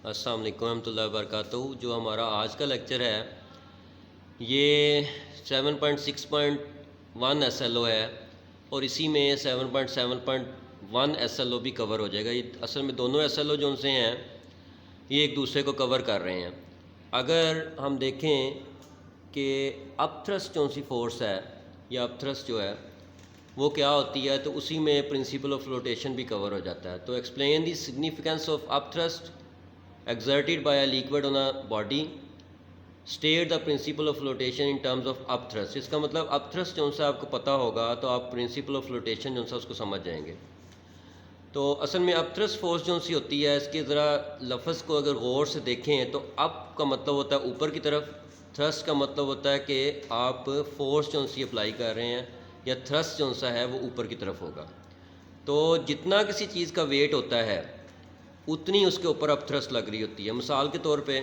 السلام علیکم ورحمۃ اللہ وبرکاتہ۔ جو ہمارا آج کا لیکچر ہے یہ 7.6.1 ایس ایل او ہے اور اسی میں 7.7.1 ایس ایل او بھی کور ہو جائے گا۔ یہ اصل میں دونوں ایس ایل او جو ان سے ہیں یہ ایک دوسرے کو کور کر رہے ہیں۔ اگر ہم دیکھیں کہ اپ تھرسٹ جو سی فورس ہے یا اپ تھرسٹ جو ہے وہ کیا ہوتی ہے، تو اسی میں پرنسپل آف فلوٹیشن بھی کور ہو جاتا ہے۔ تو explain the significance of upthrust exerted by a liquid on a body, state the principle of flotation in terms of up thrust۔ اس کا مطلب up thrust جو سا آپ کو پتہ ہوگا تو آپ principle of flotation جو سا اس کو سمجھ جائیں گے۔ تو اصل میں up thrust force جو سی ہوتی ہے، اس کے ذرا لفظ کو اگر غور سے دیکھیں تو up کا مطلب ہوتا ہے اوپر کی طرف، thrust کا مطلب ہوتا ہے کہ آپ فورس جو سی اپلائی کر رہے ہیں یا thrust جو سا ہے وہ اوپر کی طرف ہوگا۔ تو جتنا کسی چیز کا ویٹ ہوتا ہے اتنی اس کے اوپر اپ تھرسٹ لگ رہی ہوتی ہے۔ مثال کے طور پہ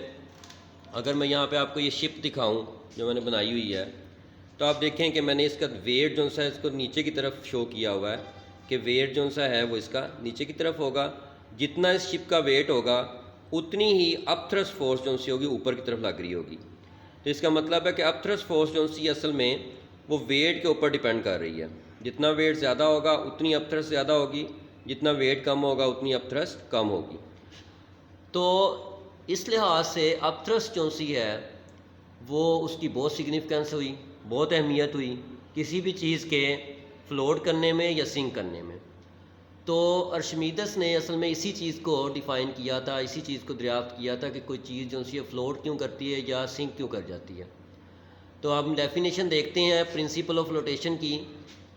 اگر میں یہاں پہ آپ کو یہ شپ دکھاؤں جو میں نے بنائی ہوئی ہے، تو آپ دیکھیں کہ میں نے اس کا ویٹ جو سا ہے اس کو نیچے کی طرف شو کیا ہوا ہے کہ ویٹ جو سا ہے وہ اس کا نیچے کی طرف ہوگا۔ جتنا اس شپ کا ویٹ ہوگا اتنی ہی اپ تھرسٹ فورس جو سی ہوگی اوپر کی طرف لگ رہی ہوگی۔ تو اس کا مطلب ہے کہ اپ تھرسٹ فورس جو سی اصل میں وہ ویٹ کے اوپر ڈیپینڈ کر رہی ہے۔ جتنا ویٹ زیادہ ہوگا اتنی اپ تھرسٹ زیادہ ہوگی، جتنا ویٹ کم ہوگا اتنی اپ تھرسٹ کم ہوگی۔ تو اس لحاظ سے اپ تھرسٹ جو سی ہے وہ اس کی بہت سگنیفیکنس ہوئی، بہت اہمیت ہوئی کسی بھی چیز کے فلوٹ کرنے میں یا سنک کرنے میں۔ تو ارشمیدس نے اصل میں اسی چیز کو ڈیفائن کیا تھا، اسی چیز کو دریافت کیا تھا کہ کوئی چیز جو سی ہے فلوٹ کیوں کرتی ہے یا سنک کیوں کر جاتی ہے۔ تو ہم ڈیفینیشن دیکھتے ہیں پرنسپل آف فلوٹیشن کی۔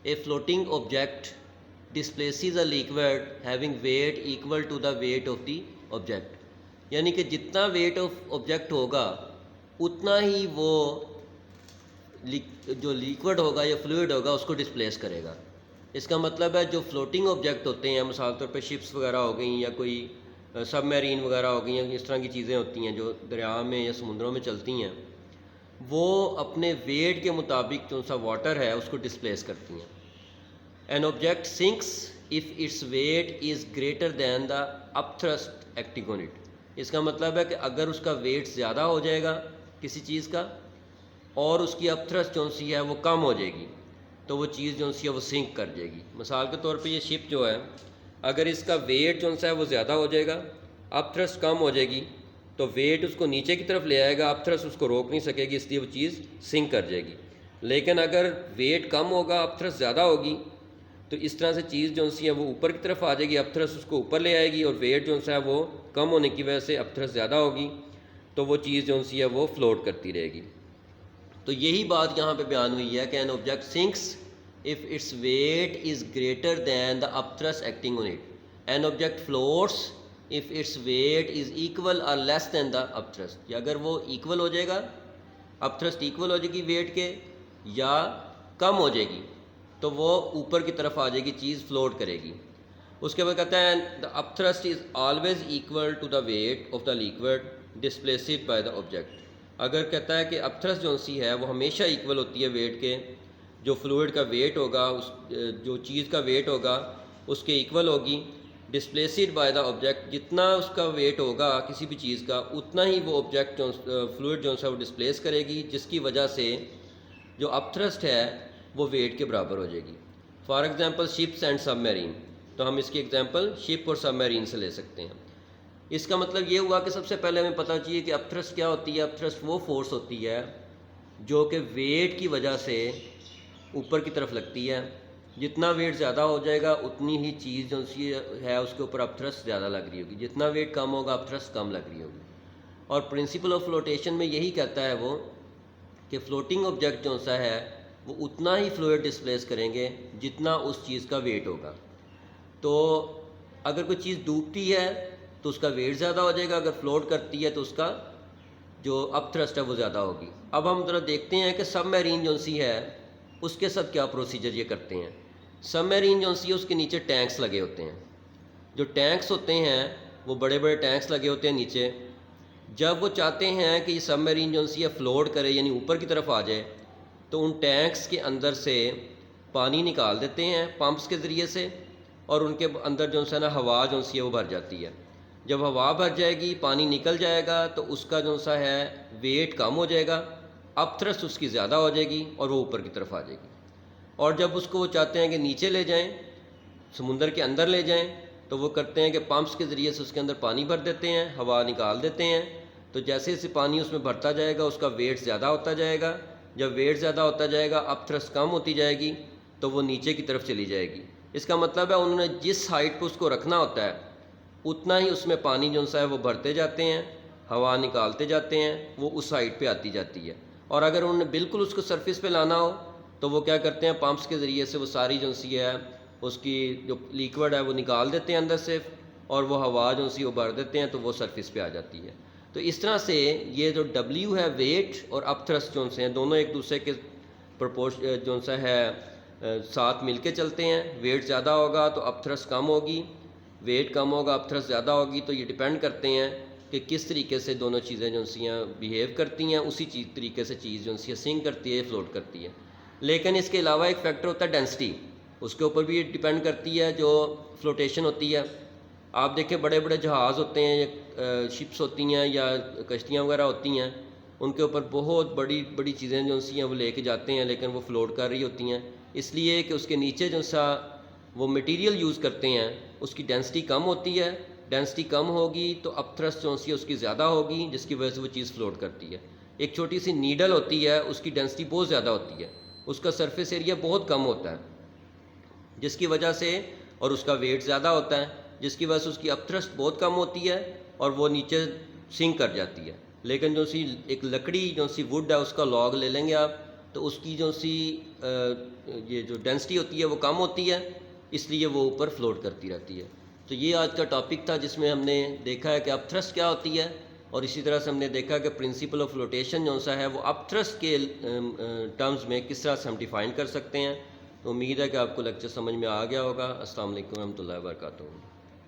A floating object displaces a liquid having weight equal to the weight of the object, یعنی کہ جتنا ویٹ آف آبجیکٹ ہوگا اتنا ہی وہ جو لیکوڈ ہوگا یا فلوئڈ ہوگا اس کو ڈسپلیس کرے گا۔ اس کا مطلب ہے جو فلوٹنگ آبجیکٹ ہوتے ہیں، مثال طور پہ شپس وغیرہ ہو گئیں یا کوئی سب میرین وغیرہ ہو گئی ہیں، اس طرح کی چیزیں ہوتی ہیں جو دریا میں یا سمندروں میں چلتی ہیں، وہ اپنے ویٹ کے مطابق جو سا واٹر ہے اس کو ڈسپلیس کرتی ہیں۔ An object sinks if its weight is greater than the upthrust acting on it۔ اس کا مطلب ہے کہ اگر اس کا ویٹ زیادہ ہو جائے گا کسی چیز کا اور اس کی upthrust جو سی ہے وہ کم ہو جائے گی تو وہ چیز جو سی ہے وہ سنک کر جائے گی۔ مثال کے طور پہ یہ شپ جو ہے اگر اس کا ویٹ جو سا ہے وہ زیادہ ہو جائے گا، upthrust کم ہو جائے گی، تو ویٹ اس کو نیچے کی طرف لے آئے گا، upthrust اس کو روک نہیں سکے گی، اس لیے وہ چیز سنک کر جائے گی۔ لیکن اگر ویٹ کم ہوگا upthrust زیادہ ہوگی تو اس طرح سے چیز جو سی ہے وہ اوپر کی طرف آ جائے گی، اپ تھرسٹ اس کو اوپر لے آئے گی، اور ویٹ جو سا ہے وہ کم ہونے کی وجہ سے اپ تھرسٹ زیادہ ہوگی تو وہ چیز جو سی ہے وہ فلوٹ کرتی رہے گی۔ تو یہی بات یہاں پہ بیان ہوئی ہے کہ an object sinks if its weight is greater than the upthrust acting on it, an object floats if its weight is equal or less then the up thirst, یا اگر وہ ایکول ہو جائے گا، اپ تھرسٹ ایکول ہو جائے گی wait کے یا کم ہو جائے گی تو وہ اوپر کی طرف آ جائے گی، چیز فلوٹ کرے گی۔ اس کے بعد کہتا ہے the upthrust is always equal to the weight of the liquid displaced by the object. اگر کہتا ہے کہ اپ تھرسٹ جو سی ہے وہ ہمیشہ ایکول ہوتی ہے ویٹ کے، جو فلوئڈ کا ویٹ ہوگا جو چیز کا ویٹ ہوگا اس کے ایکول ہوگی، ڈسپلیسڈ بائی دا آبجیکٹ، جتنا اس کا ویٹ ہوگا کسی بھی چیز کا اتنا ہی وہ آبجیکٹ فلوئڈ جو سا وہ ڈسپلیس کرے گی، جس کی وجہ سے جو اپ تھرسٹ ہے وہ ویٹ کے برابر ہو جائے گی۔ For example ships and sub marine, تو ہم اس کی ایگزامپل شپ اور سب میرین سے لے سکتے ہیں۔ اس کا مطلب یہ ہوا کہ سب سے پہلے ہمیں پتہ چاہیے کہ اپ تھرسٹ کیا ہوتی ہے۔ اپ تھرسٹ وہ فورس ہوتی ہے جو کہ ویٹ کی وجہ سے اوپر کی طرف لگتی ہے، جتنا ویٹ زیادہ ہو جائے گا اتنی ہی چیز جو سی ہے اس کے اوپر اپ تھرسٹ زیادہ لگ رہی ہوگی، جتنا ویٹ کم ہوگا اپ تھرسٹ کم لگ رہی ہوگی۔ اور پرنسپل آف فلوٹیشن میں یہی کہتا ہے وہ کہ فلوٹنگ آبجیکٹ جو سا ہے وہ اتنا ہی فلوئڈ ڈسپلیس کریں گے جتنا اس چیز کا ویٹ ہوگا۔ تو اگر کوئی چیز ڈوبتی ہے تو اس کا ویٹ زیادہ ہو جائے گا، اگر فلوٹ کرتی ہے تو اس کا جو اپ تھرسٹ ہے وہ زیادہ ہوگی۔ اب ہم ذرا دیکھتے ہیں کہ سب میرین جو سی ہے اس کے ساتھ کیا پروسیجر یہ کرتے ہیں۔ سب میرین جو سی ہے اس کے نیچے ٹینکس لگے ہوتے ہیں، جو ٹینکس ہوتے ہیں وہ بڑے بڑے ٹینکس لگے ہوتے ہیں نیچے۔ جب وہ چاہتے ہیں کہ یہ سب میرین جو سی ہے فلوٹ کرے یعنی اوپر کی طرف آ جائے تو ان ٹینکس کے اندر سے پانی نکال دیتے ہیں پمپس کے ذریعے سے، اور ان کے اندر جو ہے نا ہوا جو سی ہے وہ بھر جاتی ہے۔ جب ہوا بھر جائے گی پانی نکل جائے گا تو اس کا جو سا ہے ویٹ کم ہو جائے گا، اپ تھرسٹ اس کی زیادہ ہو جائے گی اور وہ اوپر کی طرف آ جائے گی. اور جب اس کو وہ چاہتے ہیں کہ نیچے لے جائیں، سمندر کے اندر لے جائیں، تو وہ کرتے ہیں کہ پمپس کے ذریعے سے اس کے اندر پانی بھر دیتے ہیں، ہوا نکال دیتے ہیں. تو جیسے جیسے پانی اس میں بھرتا جائے گا اس کا ویٹ زیادہ ہوتا جائے گا. جب ویٹ زیادہ ہوتا جائے گا اپ تھرسٹ کم ہوتی جائے گی تو وہ نیچے کی طرف چلی جائے گی. اس کا مطلب ہے انہوں نے جس ہائٹ پہ اس کو رکھنا ہوتا ہے اتنا ہی اس میں پانی جو سا ہے وہ بھرتے جاتے ہیں، ہوا نکالتے جاتے ہیں، وہ اس ہائٹ پہ آتی جاتی ہے. اور اگر انہوں نے بالکل اس کو سرفیس پہ لانا ہو تو وہ کیا کرتے ہیں، پمپس کے ذریعے سے وہ ساری جو سی ہے اس کی جو لیکوڈ ہے وہ نکال دیتے ہیں اندر سے، اور وہ ہوا جو سی وہ بھر دیتے ہیں تو وہ سرفیس پہ آ جاتی ہے. تو اس طرح سے یہ جو ڈبلیو ہے ویٹ اور اپ تھرسٹ جو سے ہیں دونوں ایک دوسرے کے جو سا ہے ساتھ مل کے چلتے ہیں. ویٹ زیادہ ہوگا تو اپ تھرسٹ کم ہوگی، ویٹ کم ہوگا اپ تھرسٹ زیادہ ہوگی. تو یہ ڈیپینڈ کرتے ہیں کہ کس طریقے سے دونوں چیزیں جو سی ہیں بیہیو کرتی ہیں، اسی طریقے سے چیز جو سی سنک کرتی ہے، فلوٹ کرتی ہے. لیکن اس کے علاوہ ایک فیکٹر ہوتا ہے ڈینسٹی، اس کے اوپر بھی یہ ڈیپینڈ کرتی ہے جو فلوٹیشن ہوتی ہے. آپ دیکھیں بڑے بڑے جہاز ہوتے ہیں، شپس ہوتی ہیں یا کشتیاں وغیرہ ہوتی ہیں، ان کے اوپر بہت بڑی بڑی چیزیں جو سی ہیں وہ لے کے جاتے ہیں لیکن وہ فلوٹ کر رہی ہوتی ہیں، اس لیے کہ اس کے نیچے جو سا وہ مٹیریل یوز کرتے ہیں اس کی ڈینسٹی کم ہوتی ہے. ڈینسٹی کم ہوگی تو اپ تھرسٹ جو سی ہے اس کی زیادہ ہوگی، جس کی وجہ سے وہ چیز فلوٹ کرتی ہے. ایک چھوٹی سی نیڈل ہوتی ہے اس کی ڈینسٹی بہت زیادہ ہوتی ہے، اس کا سرفیس ایریا بہت کم ہوتا ہے جس کی وجہ سے، اور اس کا ویٹ زیادہ ہوتا ہے جس کی وجہ سے اس کی اپ تھرسٹ بہت کم ہوتی ہے اور وہ نیچے سنک کر جاتی ہے. لیکن جو سی ایک لکڑی جو سی ووڈ ہے اس کا لاگ لے لیں گے آپ تو اس کی جو سی یہ جو ڈینسٹی ہوتی ہے وہ کم ہوتی ہے، اس لیے وہ اوپر فلوٹ کرتی رہتی ہے. تو یہ آج کا ٹاپک تھا جس میں ہم نے دیکھا ہے کہ اپ تھرسٹ کیا ہوتی ہے، اور اسی طرح سے ہم نے دیکھا کہ پرنسپل آف فلوٹیشن جو سا ہے وہ اپ تھرسٹ کے ٹرمز میں کس طرح سے ہم ڈیفائن کر سکتے ہیں. تو امید ہے کہ آپ کو لیکچر سمجھ میں آ گیا ہوگا. السلام علیکم ورحمۃ اللہ وبرکاتہ.